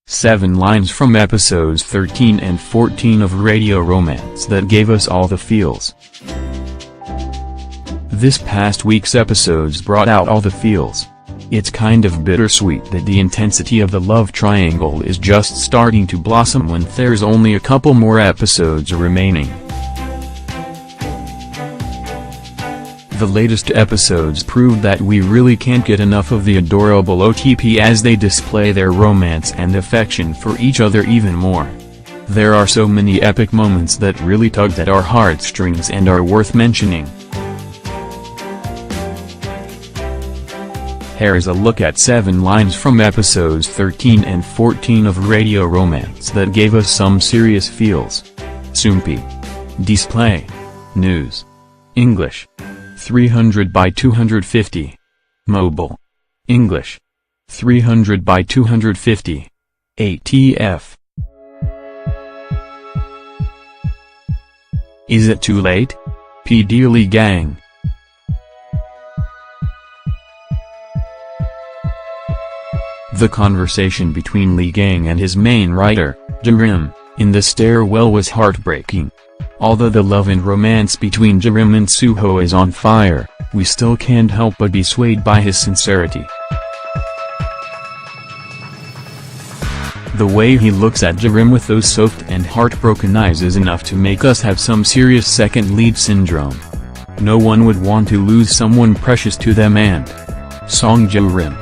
7 lines from episodes 13 and 14 of Radio Romance that gave us all the feels. This past week's episodes brought out all the feels. It's kind of bittersweet that the intensity of the love triangle is just starting to blossom when there's only a couple more episodes remaining. The latest episodes proved that we really can't get enough of the adorable OTP as they display their romance and affection for each other even more. There are so many epic moments that really tugged at our heartstrings and are worth mentioning. Here's a look at 7 lines from episodes 13 and 14 of Radio Romance that gave us some serious feels. Soompi. Display. News. English. 300 by 250. Mobile. English. 300 by 250. ATF. Is it too late? P. Gang. The conversation between Lee Gang and his main writer, Jarim, in the stairwell was heartbreaking. Although the love and romance between Jarim and Suho is on fire, we still can't help but be swayed by his sincerity. The way he looks at Jarim with those soft and heartbroken eyes is enough to make us have some serious second lead syndrome. No one would want to lose someone precious to them and Song Jarim.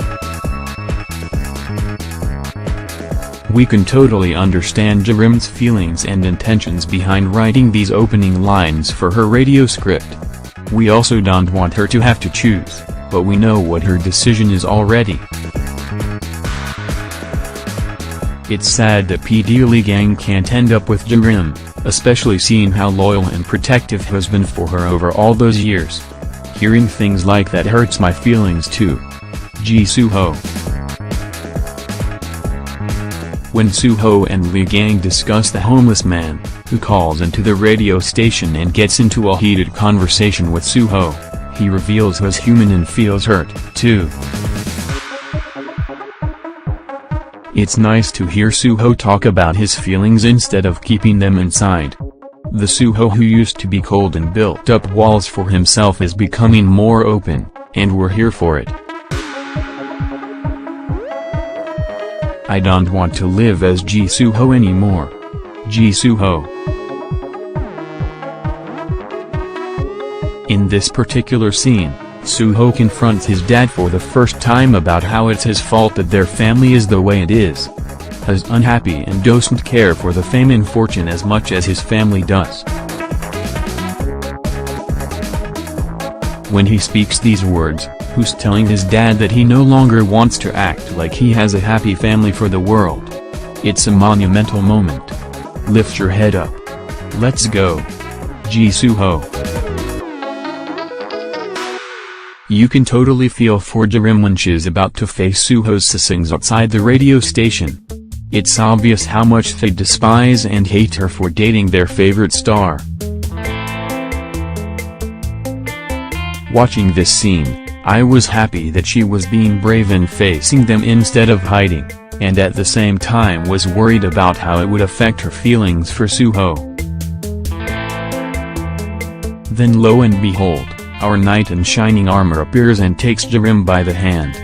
We can totally understand Jarim's feelings and intentions behind writing these opening lines for her radio script. We also don't want her to have to choose, but we know what her decision is already. It's sad that P. Gang can't end up with Jarim, especially seeing how loyal and protective he has been for her over all those years. Hearing things like that hurts my feelings too. Suho. When Suho and Lee Gang discuss the homeless man, who calls into the radio station and gets into a heated conversation with Suho, he reveals he's human and feels hurt, too. It's nice to hear Suho talk about his feelings instead of keeping them inside. The Suho who used to be cold and built up walls for himself is becoming more open, and we're here for it. I don't want to live as Suho anymore. Suho. In this particular scene, Suho confronts his dad for the first time about how it's his fault that their family is the way it is. He's unhappy and doesn't care for the fame and fortune as much as his family does. When he speaks these words, who's telling his dad that he no longer wants to act like he has a happy family for the world. It's a monumental moment. Lift your head up. Let's go. Suho. You can totally feel for Jarim when she's about to face Suho's sissings outside the radio station. It's obvious how much they despise and hate her for dating their favorite star. Watching this scene, I was happy that she was being brave and facing them instead of hiding, and at the same time was worried about how it would affect her feelings for Suho. Then lo and behold, our knight in shining armor appears and takes Jarim by the hand.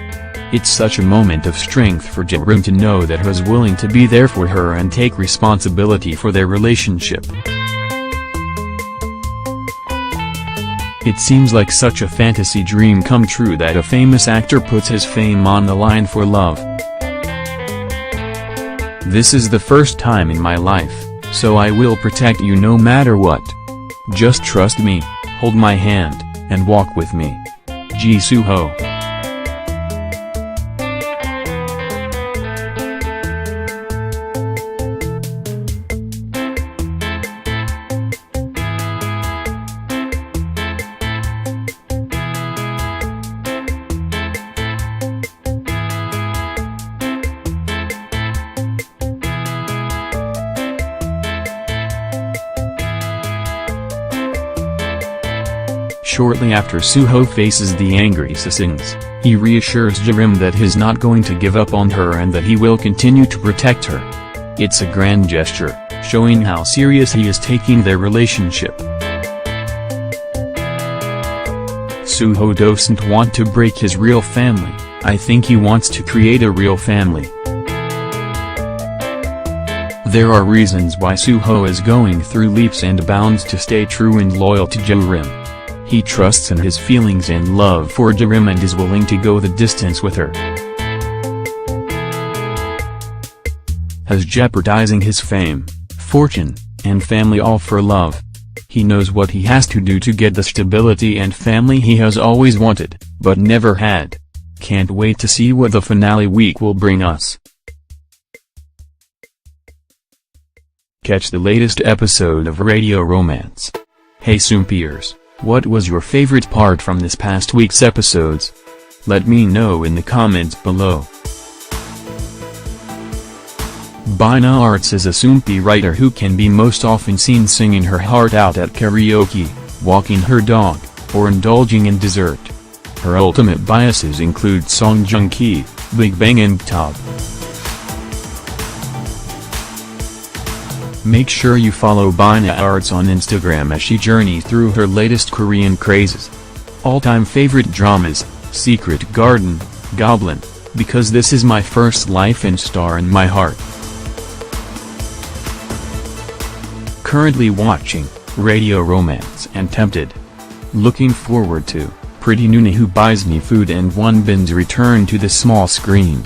It's such a moment of strength for Jarim to know that he's willing to be there for her and take responsibility for their relationship. It seems like such a fantasy dream come true that a famous actor puts his fame on the line for love. This is the first time in my life, so I will protect you no matter what. Just trust me, hold my hand, and walk with me. Suho. Shortly after Suho faces the angry sissings, He reassures Jarim that he's not going to give up on her and that he will continue to protect her. It's a grand gesture, showing how serious he is taking their relationship. Suho doesn't want to break his real family. I think he wants to create a real family. There are reasons why Suho is going through leaps and bounds to stay true and loyal to Jarim. He trusts in his feelings and love for Jarim and is willing to go the distance with her. As jeopardizing his fame, fortune, and family all for love. He knows what he has to do to get the stability and family he has always wanted, but never had. Can't wait to see what the finale week will bring us. Catch the latest episode of Radio Romance. Hey Soompiers, what was your favorite part from this past week's episodes? Let me know in the comments below. Bina Arts is a Soompy writer who can be most often seen singing her heart out at karaoke, walking her dog, or indulging in dessert. Her ultimate biases include Song Joong-ki, Big Bang and Top. Make sure you follow Bina Arts on Instagram as she journeys through her latest Korean crazes. All-time favorite dramas, Secret Garden, Goblin, Because This Is My First Life and Star in My Heart. Currently watching Radio Romance and Tempted. Looking forward to Pretty Noonie Who Buys Me Food and One Bin's return to the small screen.